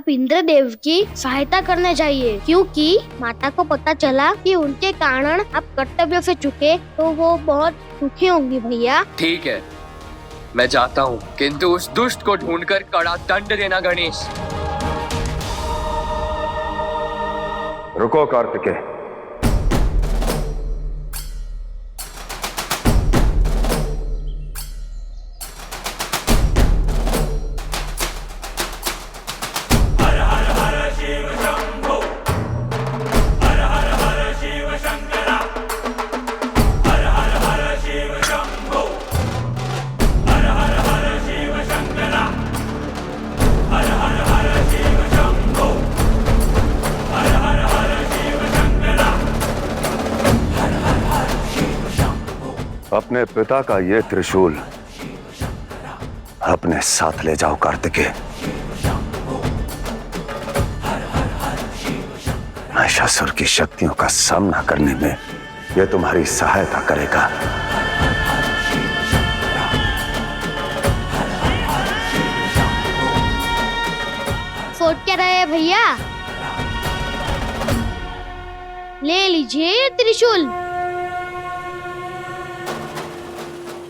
आप इंद्रदेव की सहायता करने जाइए, क्योंकि माता को पता चला कि उनके कारण आप कर्तव्य से चुके तो वो बहुत दुखी होंगी भैया। ठीक है, मैं जाता हूँ, किंतु उस दुष्ट को ढूंढकर कड़ा दंड देना गणेश। रुको कार्तिकेय, अपने पिता का ये त्रिशूल अपने साथ ले जाओ कार्तिकेय। महिषासुर की शक्तियों का सामना करने में यह तुम्हारी सहायता करेगा। सोच क्या रहे हैं भैया? ले लीजिए त्रिशूल।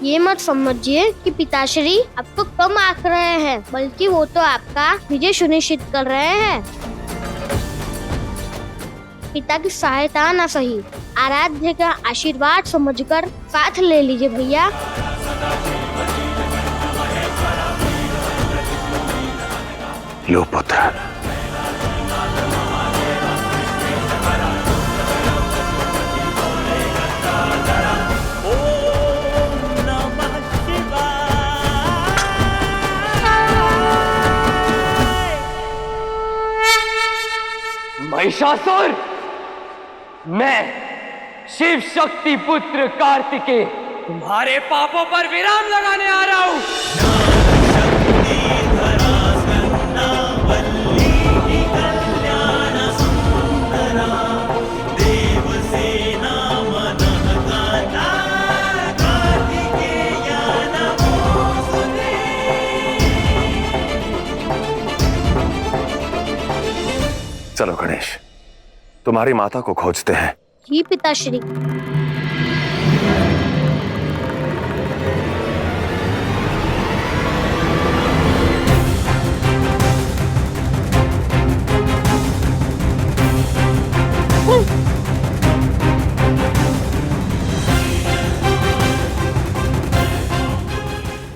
ये मत समझिए कि पिताश्री आपको कम आंक रहे हैं, बल्कि वो तो आपका विजय सुनिश्चित कर रहे हैं। पिता की सहायता ना सही, आराध्य का आशीर्वाद समझकर साथ ले लीजिए भैया। लो पुत्र। महिषासुर, मैं शिव शक्ति पुत्र कार्तिकेय तुम्हारे पापों पर विराम लगाने आ रहा हूँ। चलो गणेश, तुम्हारी माता को खोजते हैं। जी पिताश्री।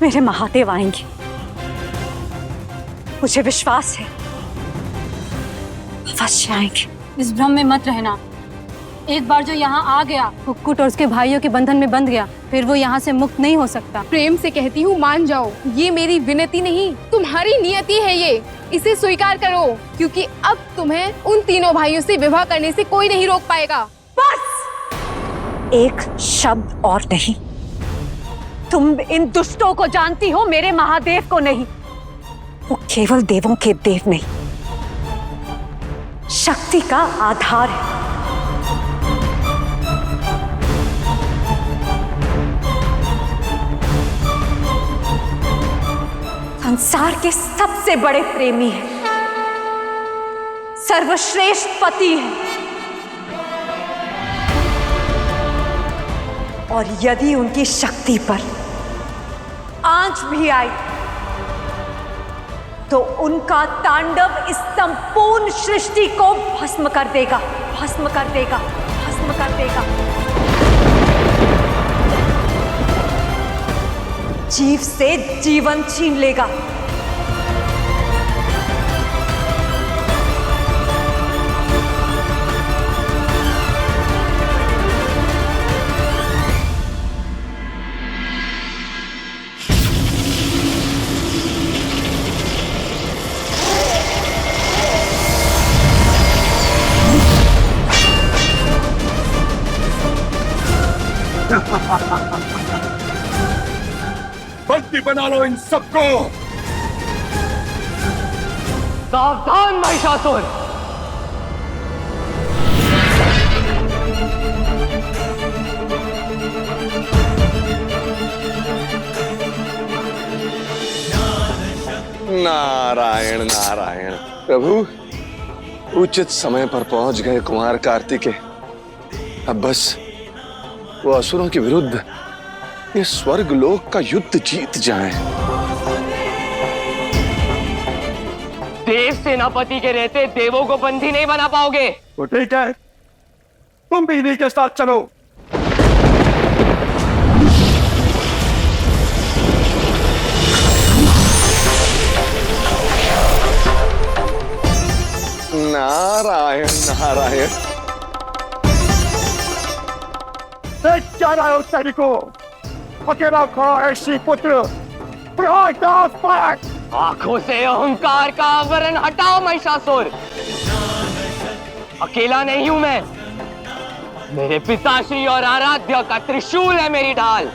मेरे महादेव आएंगे, मुझे विश्वास है अवश्य आएंगे। इस भ्रम में मत रहना। एक बार जो यहाँ आ गया, कुक्कुट और उसके भाइयों के बंधन में बंध गया, फिर वो यहाँ से मुक्त नहीं हो सकता। प्रेम से कहती हूँ, मान जाओ। ये मेरी विनती नहीं, तुम्हारी नियति है ये। इसे स्वीकार करो, क्योंकि अब तुम्हें उन तीनों भाइयों से विवाह करने से कोई नहीं रोक पाएगा। बस एक शब्द और नहीं। तुम इन दुष्टों को जानती हो, मेरे महादेव को नहीं। वो केवल देवों के देव नहीं, शक्ति का आधार है। संसार के सबसे बड़े प्रेमी हैं, सर्वश्रेष्ठ पति हैं। और यदि उनकी शक्ति पर आंच भी आई तो उनका तांडव इस संपूर्ण सृष्टि को भस्म कर देगा, भस्म कर देगा, भस्म कर देगा। जीव से जीवन छीन लेगा। बंदी बना लो इन सबको। सावधान महिषासुर, नारायण नारायण। प्रभु, उचित समय पर पहुंच गए कुमार कार्तिकेय। अब बस वो असुरों के विरुद्ध ये स्वर्ग लोक का युद्ध जीत जाएं। देव सेनापति के रहते देवों को बंदी नहीं बना पाओगे। तो ठीक है, तुम भी इन्हीं के साथ चलो। नारायण नारायण। क्या रहा है उस सैनिकों? अकेला खड़ा है श्री पुत्र। आंखों से अहंकार का आवरण हटाओ महिषासुर। अकेला नहीं हूं मैं, मेरे पिताश्री और आराध्य का त्रिशूल है मेरी ढाल।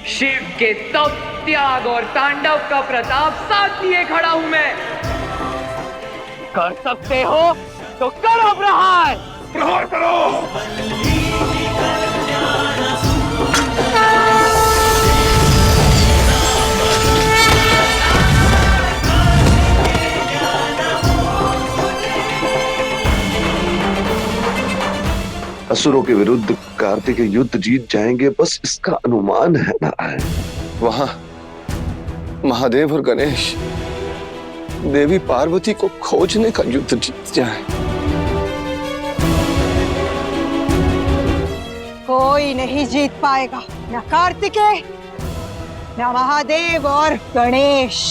शिव के तप, त्याग और तांडव का प्रताप साथ लिए खड़ा हूं मैं। कर सकते हो तो करो प्रहार। प्रहार करो। असुरों के विरुद्ध कार्तिकेय युद्ध जीत जाएंगे, बस इसका अनुमान है नारायण। वहां महादेव और गणेश देवी पार्वती को खोजने का युद्ध जीत जाए। कोई नहीं जीत पाएगा, न कार्तिकेय, न महादेव और गणेश।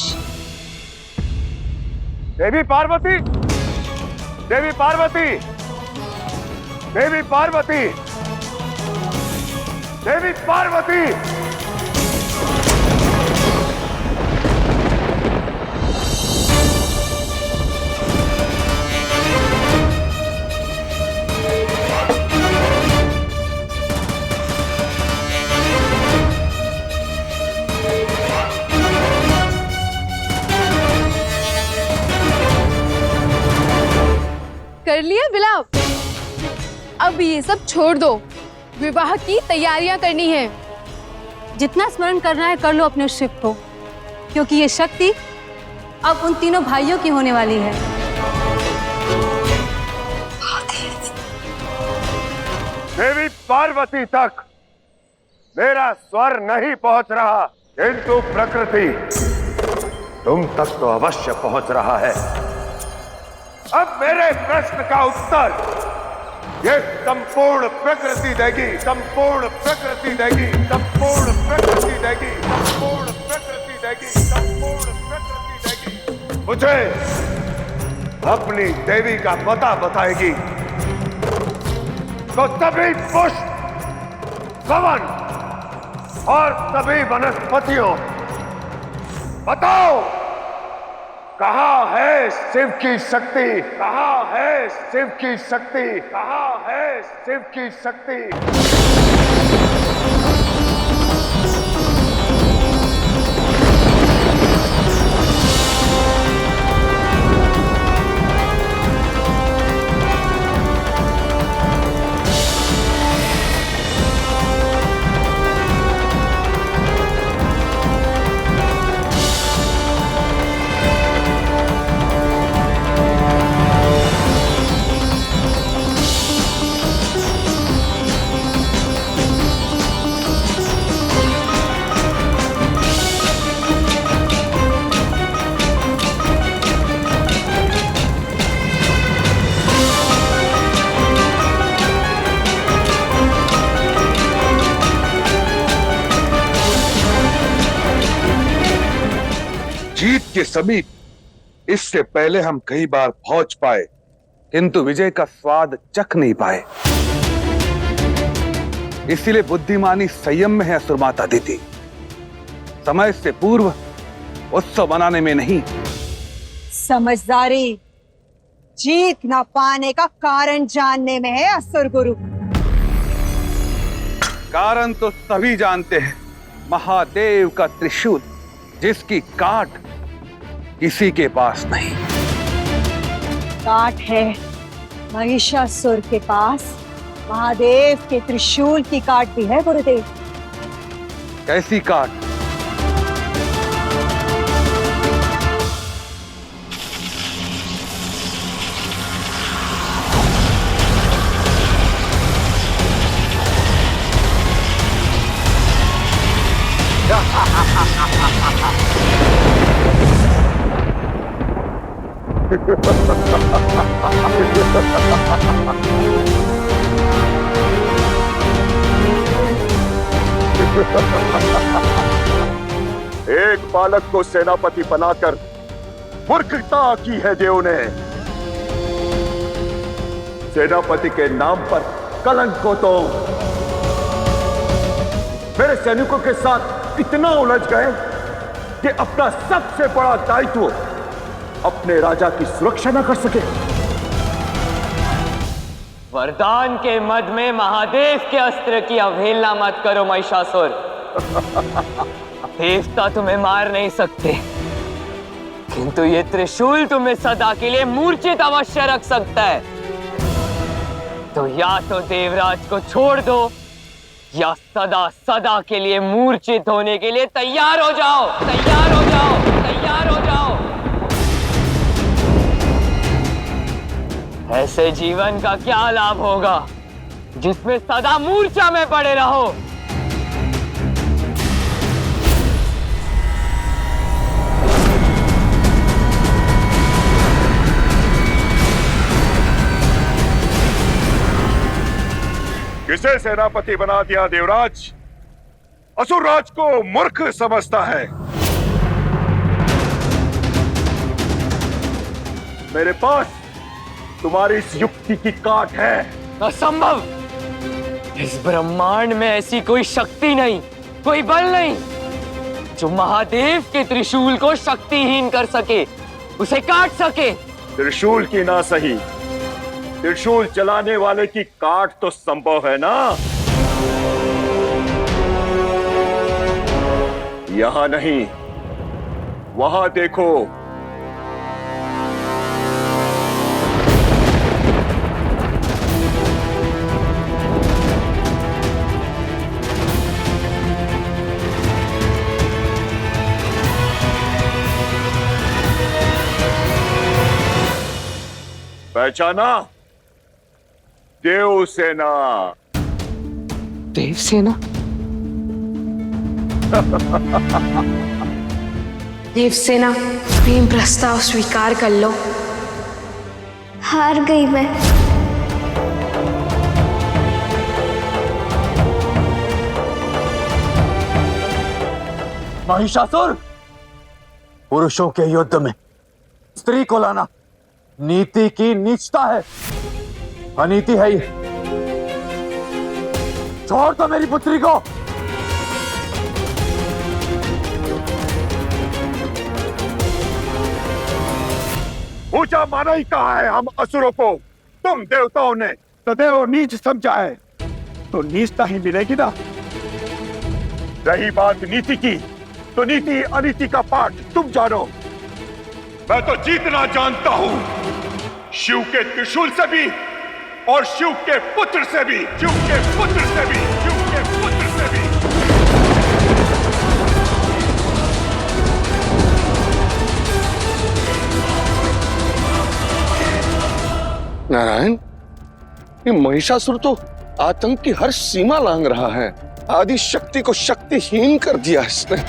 देवी पार्वती, देवी पार्वती, देवी पार्वती, देवी पार्वती। कर लिया विलाप? अब ये सब छोड़ दो, विवाह की तैयारियां करनी है। जितना स्मरण करना है कर लो अपने शिव को, क्योंकि ये शक्ति अब उन तीनों भाइयों की होने वाली है। देवी पार्वती तक मेरा स्वर नहीं पहुंच रहा, किंतु प्रकृति तुम तक तो अवश्य पहुंच रहा है। अब मेरे प्रश्न का उत्तर ये संपूर्ण प्रकृति देगी, संपूर्ण प्रकृति देगी, संपूर्ण प्रकृति देगी, संपूर्ण प्रकृति देगी, संपूर्ण प्रकृति देगी। मुझे अपनी देवी का पता बताएगी तो सभी पुष्प, पवन और सभी वनस्पतियों, बताओ कहाँ है शिव की शक्ति? कहाँ है शिव की शक्ति? कहाँ है शिव की शक्ति? जीत के समीप इससे पहले हम कई बार पहुंच पाए, किंतु विजय का स्वाद चख नहीं पाए। इसीलिए बुद्धिमानी संयम में है असुरमाता अदिति। समय से पूर्व उत्सव मनाने में नहीं, समझदारी जीत न पाने का कारण जानने में है असुर गुरु। कारण तो सभी जानते हैं, महादेव का त्रिशूल, जिसकी काट किसी के पास नहीं। काट है महिषासुर के पास, महादेव के त्रिशूल की काट भी है गुरुदेव। कैसी काट? एक बालक को सेनापति बनाकर मूर्खता की है देव ने। सेनापति के नाम पर कलंक को तो मेरे सैनिकों के साथ इतना उलझ गए कि अपना सबसे बड़ा दायित्व अपने राजा की सुरक्षा न कर सके। वरदान के मद में महादेव के अस्त्र की अवहेलना मत करो महिषासुर। देवता तुम्हें मार नहीं सकते, किंतु ये त्रिशूल तुम्हें सदा के लिए मूर्छित अवश्य रख सकता है। तो या तो देवराज को छोड़ दो या सदा सदा के लिए मूर्छित होने के लिए तैयार हो जाओ, तैयार हो जाओ, तैयार हो जाओ। ऐसे जीवन का क्या लाभ होगा जिसमें सदा मूर्छा में पड़े रहो। किसे सेनापति बना दिया देवराज? असुरराज को मूर्ख समझता है। मेरे पास तुम्हारी इस युक्ति की काट है। असंभव! इस ब्रह्मांड में ऐसी कोई शक्ति नहीं, कोई बल नहीं जो महादेव के त्रिशूल को शक्तिहीन कर सके, उसे काट सके। त्रिशूल की ना सही, त्रिशूल चलाने वाले की काट तो संभव है ना। यहां नहीं, वहां देखो। पहचाना? देवसेना। देवसेना? देवसेना, प्रेम प्रस्ताव स्वीकार कर लो। हार गई मैं। महिषासुर, पुरुषों के युद्ध में स्त्री को लाना नीति की नीचता है, अनीति है ये। छोड़ दो मेरी पुत्री को। ऊंचा माना ही कहा है हम असुरों को। तुम देवताओं ने सदैव नीच समझा है, तो नीचता ही मिलेगी ना। रही बात नीति की, तो नीति अनीति का पाठ तुम जानो। मैं तो जीतना जानता हूं, शिव के त्रिशूल से भी और शिव के पुत्र से भी, शिव के पुत्र से भी, शिव के पुत्र से भी। नारायण, ये महिषासुर तो आतंक की हर सीमा लांघ रहा है। आदि शक्ति को शक्तिहीन कर दिया इसने।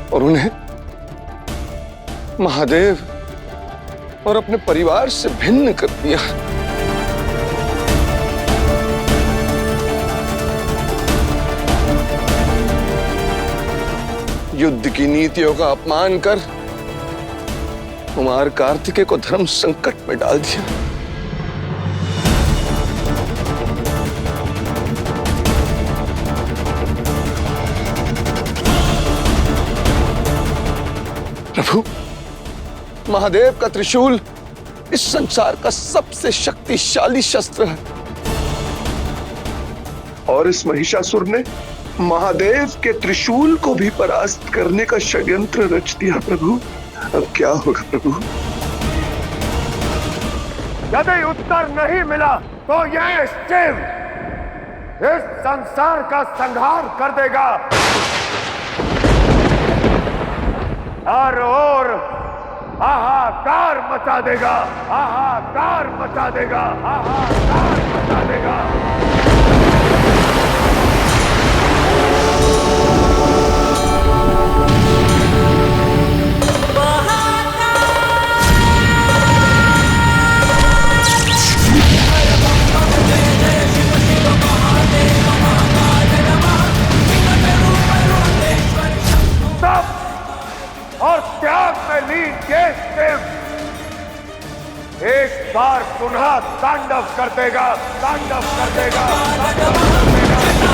और उन्हें महादेव और अपने परिवार से भिन्न कर दिया। युद्ध की नीतियों का अपमान कर कुमार कार्तिकेय को धर्म संकट में डाल दिया। प्रभु, महादेव का त्रिशूल इस संसार का सबसे शक्तिशाली शस्त्र है, और इस महिषासुर ने महादेव के त्रिशूल को भी परास्त करने का षड्यंत्र रच दिया। प्रभु, अब क्या होगा प्रभु? यदि उत्तर नहीं मिला तो यह शिव इस संसार का संहार कर देगा। हर ओर हाहाकार मचा देगा, हाहाकार मचा मचा देगा, हाहाकार मचा देगा। और त्याग में लीन ये शिव एक बार पुनः तांडव कर देगा, तांडव कर देगा, तांडव कर देगा।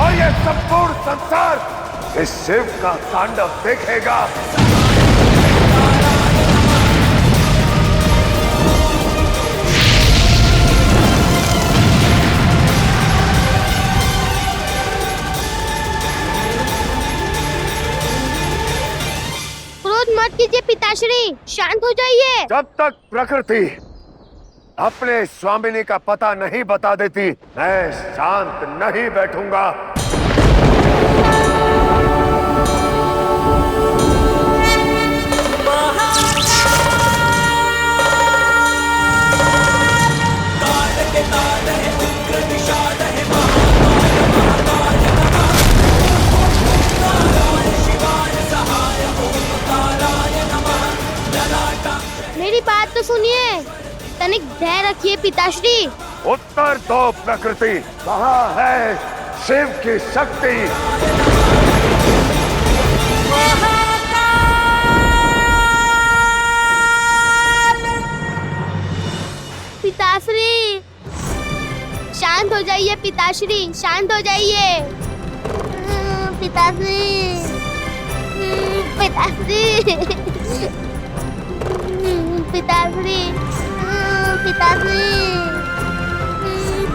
और ये संपूर्ण संसार इस शिव का तांडव देखेगा। मत कीजिए पिताश्री, शांत हो जाइए। जब तक प्रकृति अपने स्वामिनी का पता नहीं बता देती, मैं शांत नहीं बैठूंगा। मेरी बात तो सुनिए, तनिक धैर्य रखिए पिताश्री। उत्तर दो प्रकृति, कहाँ है शिव की शक्ति? पिताश्री शांत हो जाइए, पिताश्री शांत हो जाइए। पिताश्री, पिताश्री, पिताश्री, पिताश्री,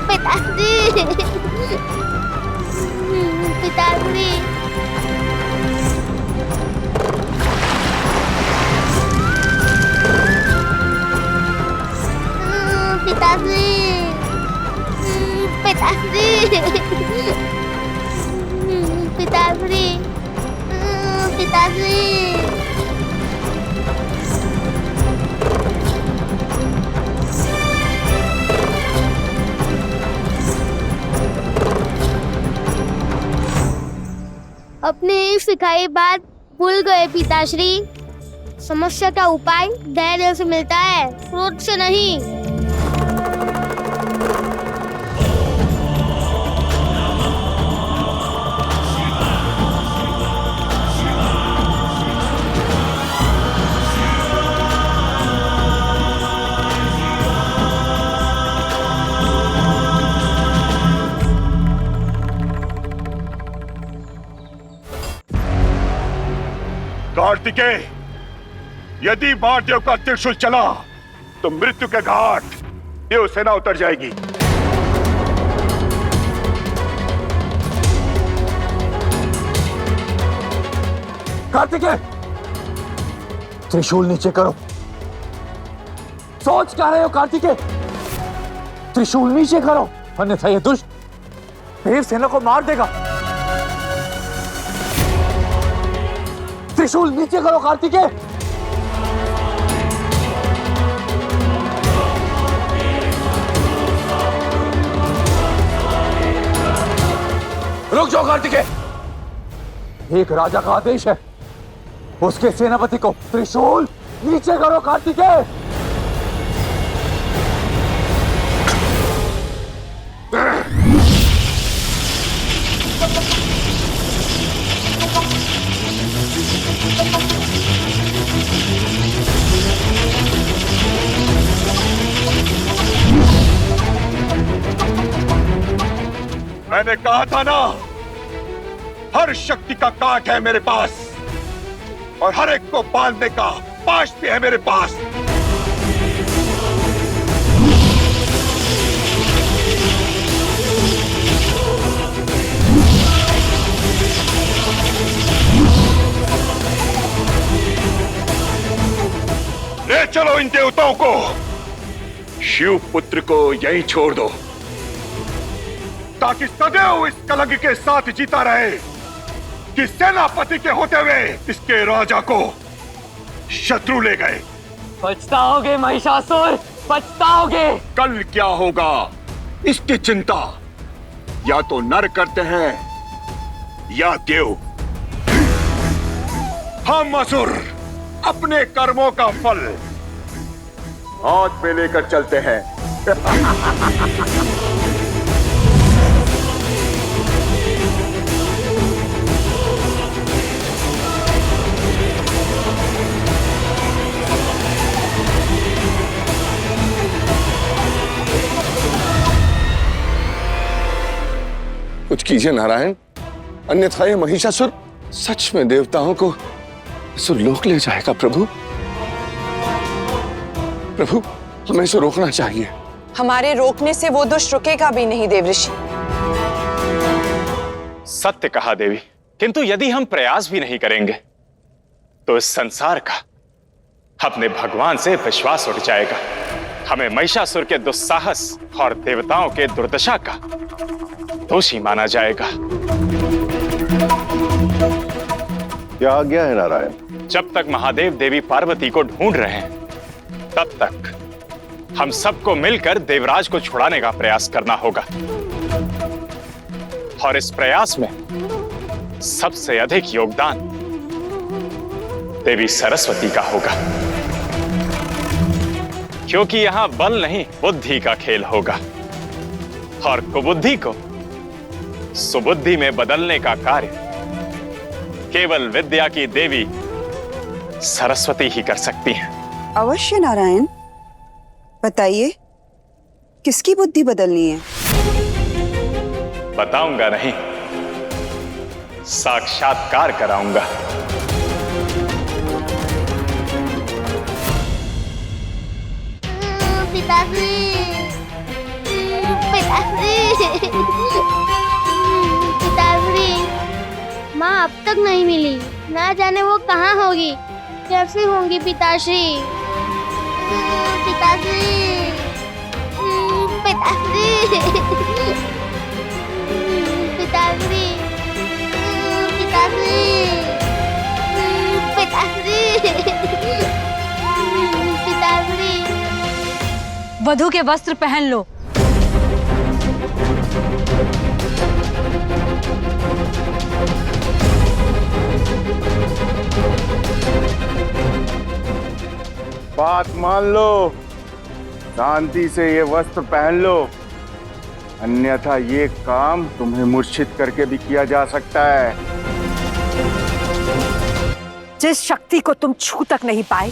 पिताश्री, पिताश्री। पिताश्री, पिताश्री, पिताश्री, पिताश्री। अपने सिखाई बात भूल गए पिताश्री। समस्या का उपाय धैर्य से मिलता है, क्रोध से नहीं। कार्तिकेय, यदि महादेव का त्रिशूल चला तो मृत्यु के घाट देव सेना उतर जाएगी। कार्तिकेय, त्रिशूल नीचे करो। सोच क्या रहे हो कार्तिकेय? त्रिशूल नीचे करो, अन्यथा ये दुष्ट देव सेना को मार देगा। त्रिशूल नीचे करो कार्तिकेय। रुक जाओ कार्तिकेय, एक राजा का आदेश है, उसके सेनापति को त्रिशूल नीचे करो कार्तिकेय। मैंने कहा था ना, हर शक्ति का काट है मेरे पास और हर एक को बांधने का पाश भी है मेरे पास। ले चलो इन देवताओं को, शिव पुत्र को यहीं छोड़ दो। ताकि सदैव इस कलंक के साथ जीता रहे कि सेनापति के होते हुए इसके राजा को शत्रु ले गए। पछताओगे महिषासुर, पछताओगे। कल क्या होगा इसकी चिंता या तो नर करते हैं या देव। हम असुर अपने कर्मों का फल हाथ में लेकर चलते हैं। कुछ कीजिए नारायण, अन्यथा ये महिषासुर सच में देवताओं को सुरलोक ले जाएगा। प्रभु प्रभु, हमें इसे रोकना चाहिए। हमारे रोकने से वो दुष्ट रुकेगा भी नहीं देवऋषि। सत्य कहा देवी, किंतु यदि हम प्रयास भी नहीं करेंगे तो इस संसार का अपने भगवान से विश्वास उठ जाएगा। हमें महिषासुर के दुस्साहस और देवताओं के दुर्दशा का दोषी माना जाएगा। क्या आज्ञा है नारायण? जब तक महादेव देवी पार्वती को ढूंढ रहे हैं तब तक हम सबको मिलकर देवराज को छुड़ाने का प्रयास करना होगा। और इस प्रयास में सबसे अधिक योगदान देवी सरस्वती का होगा, क्योंकि यहां बल नहीं बुद्धि का खेल होगा और कुबुद्धि को सुबुद्धि में बदलने का कार्य केवल विद्या की देवी सरस्वती ही कर सकती हैं। अवश्य नारायण, बताइए किसकी बुद्धि बदलनी है? बताऊंगा नहीं, साक्षात्कार कराऊंगा। पिताश्री, पिताश्री, पिताश्री, माँ अब तक नहीं मिली। ना जाने वो कहाँ होगी, कैसी होंगी पिताश्री। पिताश्री, पिताश्री, पिताश्री, पिताश्री, पिताश्री, पिताश्री। वधू के वस्त्र पहन लो। बात मान लो, शांति से ये वस्त्र पहन लो, अन्यथा ये काम तुम्हें मूर्छित करके भी किया जा सकता है। जिस शक्ति को तुम छू तक नहीं पाए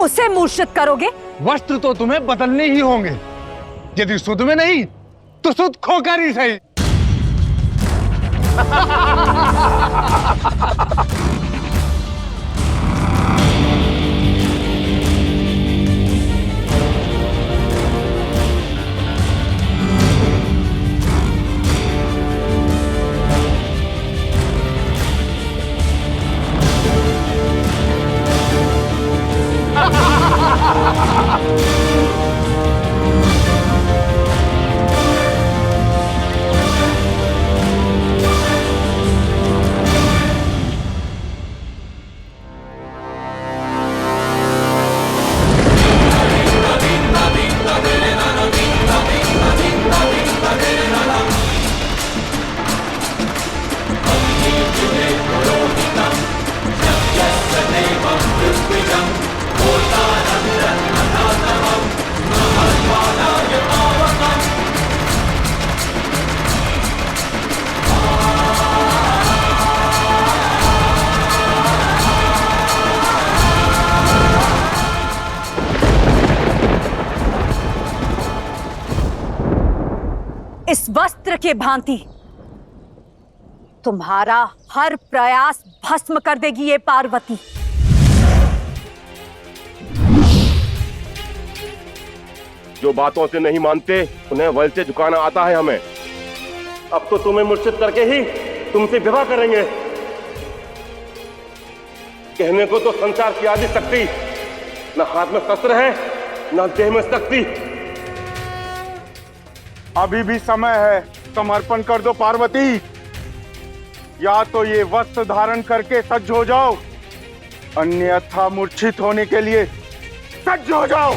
उसे मूर्छित करोगे? वस्त्र तो तुम्हें बदलने ही होंगे, यदि सुध में नहीं तो सुध खोकर ही सही। इस वस्त्र के भांति तुम्हारा हर प्रयास भस्म कर देगी ये पार्वती। जो बातों से नहीं मानते उन्हें बल से झुकाना आता है हमें। अब तो तुम्हें मूर्छित करके ही तुमसे विवाह करेंगे। कहने को तो संसार की आदि शक्ति, न हाथ में शस्त्र है न देह में शक्ति। अभी भी समय है, समर्पण कर दो पार्वती। या तो ये वस्त्र धारण करके सज्ज हो जाओ, अन्यथा मूर्छित होने के लिए सज्ज हो जाओ।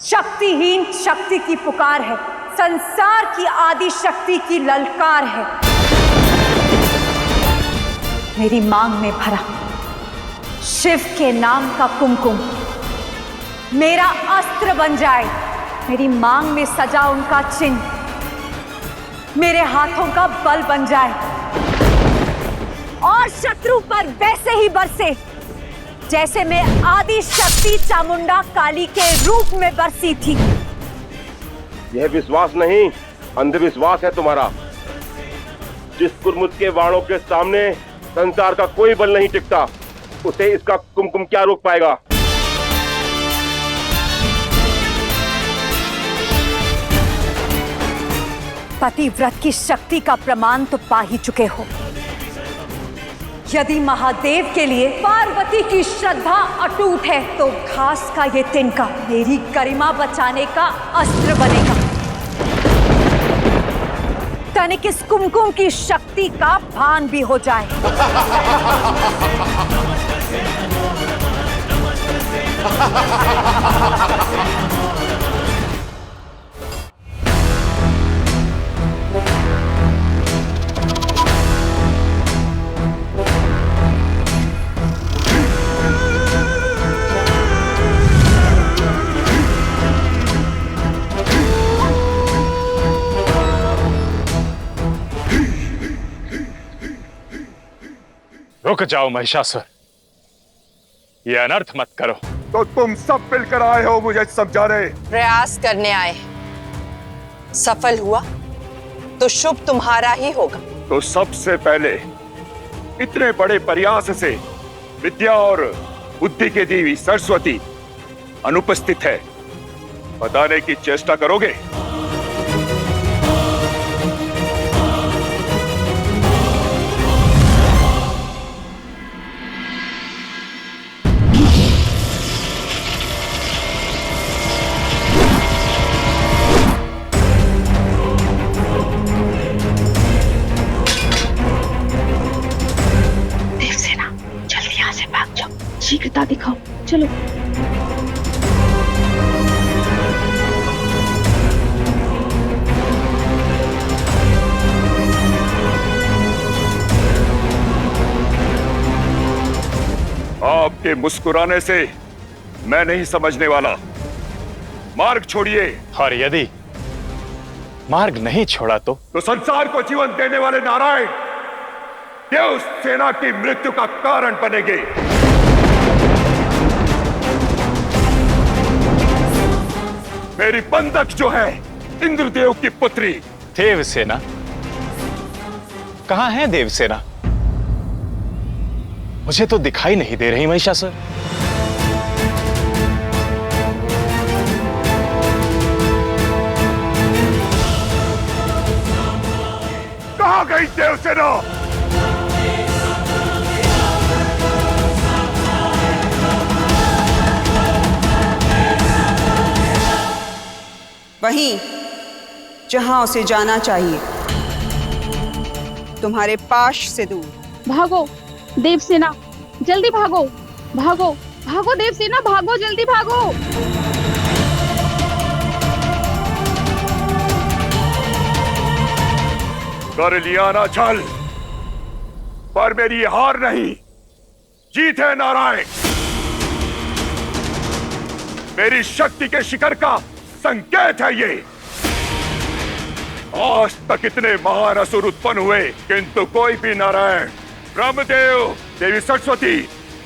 शक्तिहीन शक्ति की पुकार है, संसार की आदि शक्ति की ललकार है। मेरी मांग में भरा शिव के नाम का कुमकुम मेरा अस्त्र बन जाए। मेरी मांग में सजा उनका चिन्ह मेरे हाथों का बल बन जाए और शत्रु पर वैसे ही बरसे जैसे मैं आदि शक्ति चामुंडा काली के रूप में बरसी थी। यह विश्वास नहीं, अंधविश्वास है तुम्हारा। जिस कुरमुत के वाणों के सामने संसार का कोई बल नहीं टिकता, उसे इसका कुमकुम क्या रोक पाएगा। पतिव्रत की शक्ति का प्रमाण तो पा ही चुके हो। यदि महादेव के लिए पार्वती की श्रद्धा अटूट है तो घास का ये तिनका मेरी गरिमा बचाने का अस्त्र बनेगा। तनिक इस कुमकुम की शक्ति का भान भी हो जाए। रुक जाओ महिषासुर, ये अनर्थ मत करो। तो तुम सब मिलकर आए हो मुझे समझाने। प्रयास करने आए, सफल हुआ तो शुभ तुम्हारा ही होगा। तो सबसे पहले इतने बड़े प्रयास से विद्या और बुद्धि की देवी सरस्वती अनुपस्थित है, बताने की चेष्टा करोगे? शीघ्रता दिखाओ, चलो। आपके मुस्कुराने से मैं नहीं समझने वाला। मार्ग छोड़िए। और यदि मार्ग नहीं छोड़ा तो संसार को जीवन देने वाले नारायण देव सेना की मृत्यु का कारण बनेंगे। मेरी बंधक जो है इंद्रदेव की पुत्री देवसेना। कहां है देवसेना? मुझे तो दिखाई नहीं दे रही महिषासुर। कहां गई देवसेना? वहीं जहां उसे जाना चाहिए, तुम्हारे पाश से दूर। भागो देवसेना, जल्दी भागो, भागो भागो देवसेना, भागो जल्दी भागो। कर लिया ना छल, पर मेरी हार नहीं, जीत है नारायण। मेरी शक्ति के शिखर का संकेत है ये। आज तक इतने महान असुर उत्पन्न हुए, किंतु कोई भी नारायण, ब्रह्मदेव, देवी सरस्वती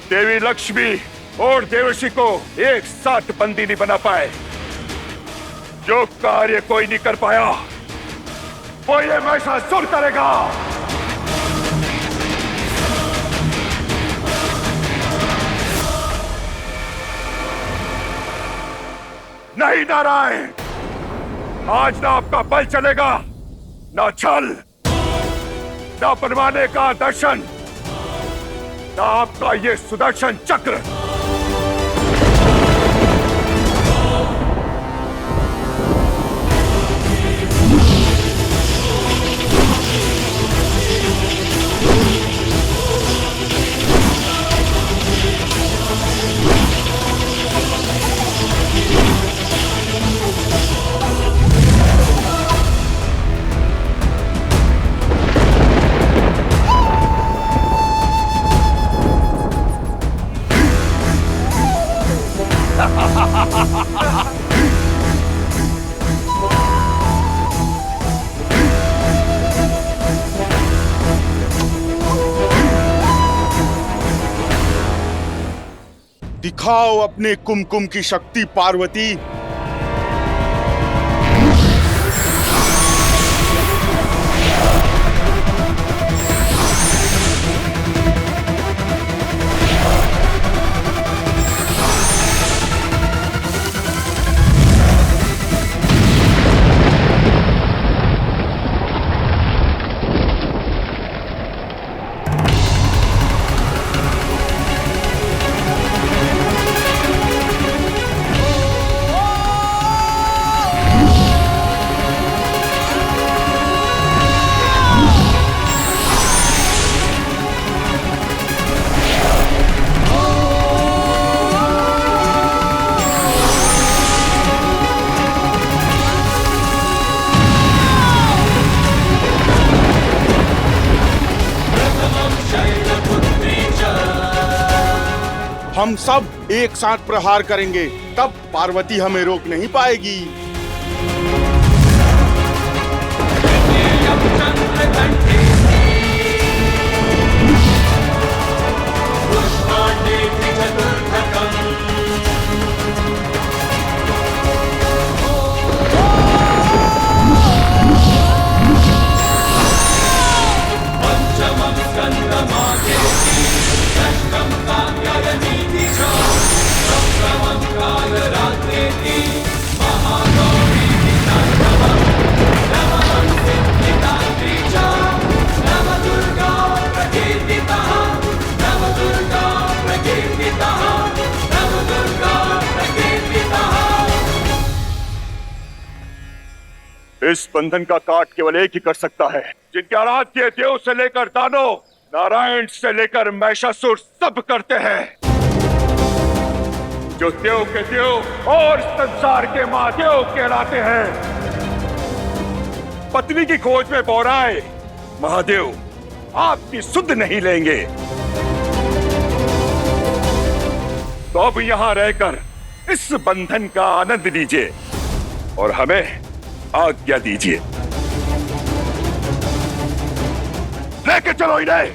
देवी लक्ष्मी और देवर्षि को एक साथ बंदी नहीं बना पाए। जो कार्य कोई नहीं कर पाया वो ये महिषासुर करेगा। नहीं नारायण, आज ना आपका बल चलेगा, ना छल, ना परवाने का दर्शन, ना आपका ये सुदर्शन चक्र। दिखाओ अपने कुमकुम की शक्ति पार्वती। हम सब एक साथ प्रहार करेंगे, तब पार्वती हमें रोक नहीं पाएगी। इस बंधन का काट केवल एक ही कर सकता है, जिनके आराध्य देव से लेकर दानव, नारायण से लेकर महिषासुर सब करते हैं। जो देव के देव और संसार के महादेव कहलाते हैं। पत्नी की खोज में बौराए महादेव आपकी सुध नहीं लेंगे। तो अब यहां रहकर इस बंधन का आनंद लीजिए और हमें आज्ञा दीजिए। लेके चलो इन्हें।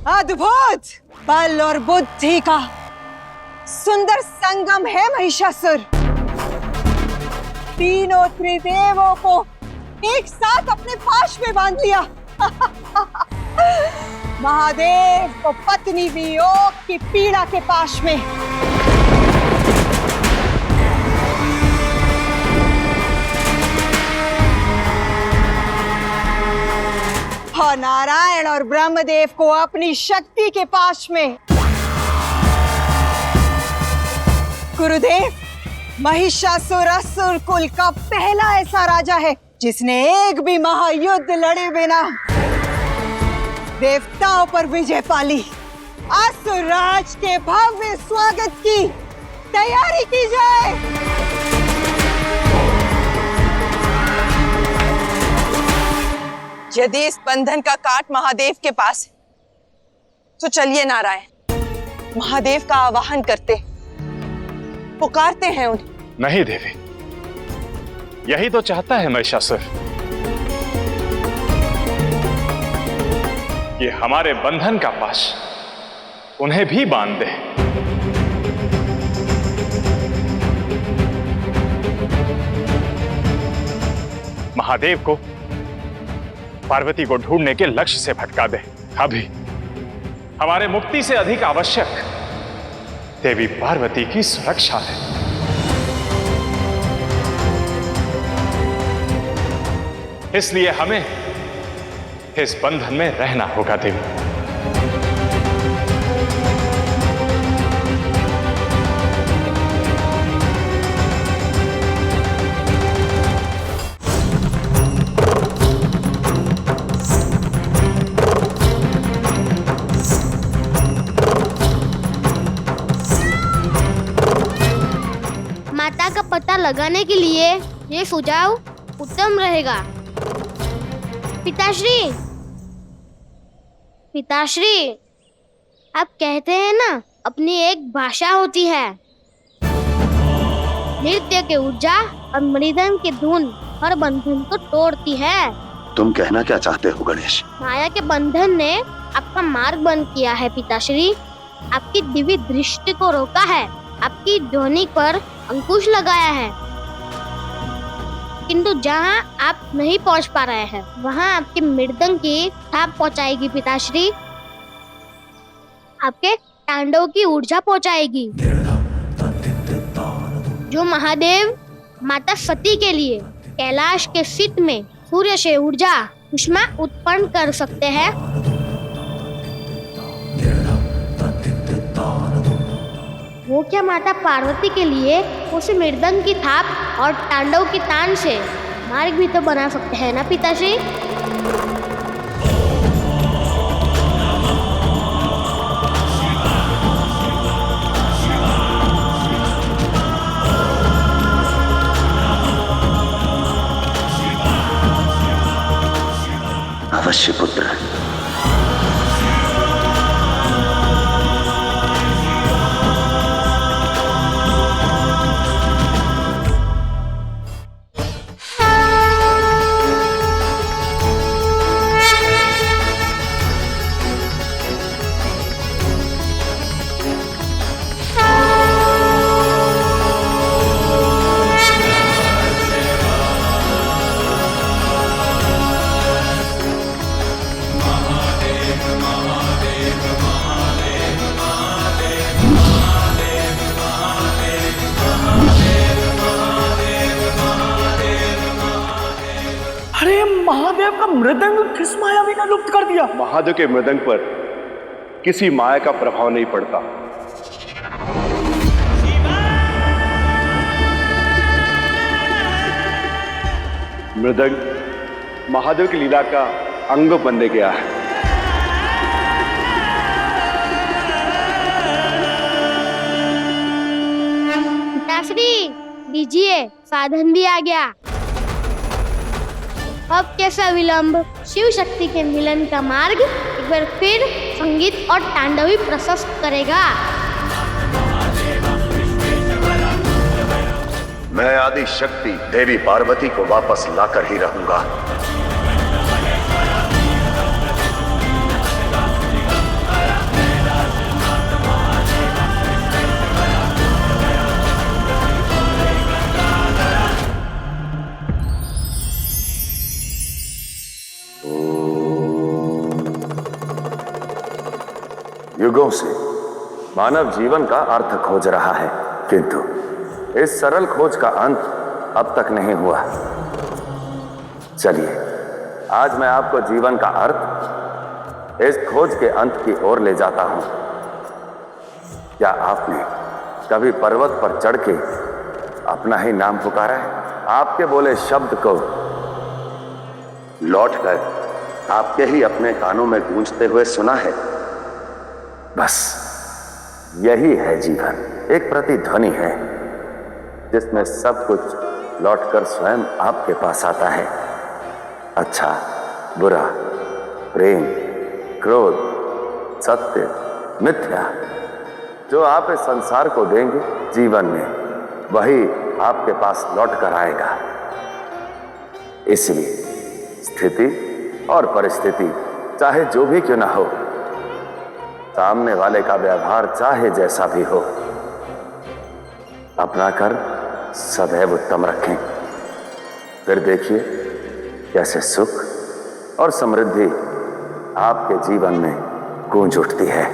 अद्भुत बल और बुद्धि का सुंदर संगम है महिषासुर। तीनों त्रिदेवों को एक साथ अपने पाश में बांध लिया। महादेव को पत्नी वियोग की पीड़ा के पाश में। और नारायण और ब्रह्मदेव को अपनी शक्ति के पाश में। गुरुदेव, महिषासुर असुर कुल का पहला ऐसा राजा है जिसने एक भी महायुद्ध लड़े बिना देवताओं पर विजय पाली। असुर राज के भव्य स्वागत की तैयारी की जाए। यदि इस बंधन का काट महादेव के पास है, तो चलिए नारायण, महादेव का आवाहन करते, पुकारते हैं उन्हें। नहीं देवी, यही तो चाहता है महिषासुर कि हमारे बंधन का पाश उन्हें भी बांध दे। महादेव को पार्वती को ढूंढने के लक्ष्य से भटका दे। अभी हमारे मुक्ति से अधिक आवश्यक देवी पार्वती की सुरक्षा है। इसलिए हमें इस बंधन में रहना होगा देवी। माता का पता लगाने के लिए ये सुझाव उत्तम रहेगा। पिताश्री, पिताश्री, आप कहते हैं ना अपनी एक भाषा होती है। नृत्य की ऊर्जा और मृदंग की धुन हर बंधन को तोड़ती है। तुम कहना क्या चाहते हो गणेश? माया के बंधन ने आपका मार्ग बंद किया है पिताश्री। आपकी दिव्य दृष्टि को रोका है, आपकी ध्वनि पर अंकुश लगाया है। किंतु जहां आप नहीं पहुंच पा रहे हैं, वहां आपकी मृदंग की थाप पहुंचाएगी पिताश्री। आपके तांडव की ऊर्जा पहुंचाएगी, जो महादेव माता सती के लिए कैलाश के शीत में सूर्य से ऊर्जा उष्मा उत्पन्न कर सकते हैं। वो क्या माता पार्वती के लिए उस मृदंग की थाप और तांडव की तान से मार्ग भी तो बना सकते हैं ना पिताश्री। अवश्य पुत्र। महादेव का मृदंग किस मायावी ने लुप्त कर दिया? महादेव के मृदंग पर किसी माया का प्रभाव नहीं पड़ता। मृदंग महादेव की लीला का अंग बनने गया है। पिताश्री लीजिए, साधन भी आ गया। अब कैसा विलंब, शिव शक्ति के मिलन का मार्ग एक बार फिर संगीत और तांडवी प्रशस्त करेगा। मैं आदि शक्ति देवी पार्वती को वापस लाकर ही रहूंगा। युगों से मानव जीवन का अर्थ खोज रहा है, किंतु इस सरल खोज का अंत अब तक नहीं हुआ। चलिए, आज मैं आपको जीवन का अर्थ इस खोज के अंत की ओर ले जाता हूं। क्या आपने कभी पर्वत पर चढ़ के अपना ही नाम पुकारा है? आपके बोले शब्द को लौटकर आपके ही अपने कानों में गूंजते हुए सुना है? बस यही है जीवन, एक प्रतिध्वनि है जिसमें सब कुछ लौटकर स्वयं आपके पास आता है। अच्छा, बुरा, प्रेम, क्रोध, सत्य, मिथ्या, जो आप इस संसार को देंगे जीवन में, वही आपके पास लौट कर आएगा। इसलिए स्थिति और परिस्थिति चाहे जो भी क्यों ना हो, सामने वाले का व्यवहार चाहे जैसा भी हो, अपना कर सदैव उत्तम रखें। फिर देखिए कैसे सुख और समृद्धि आपके जीवन में गूंज उठती है।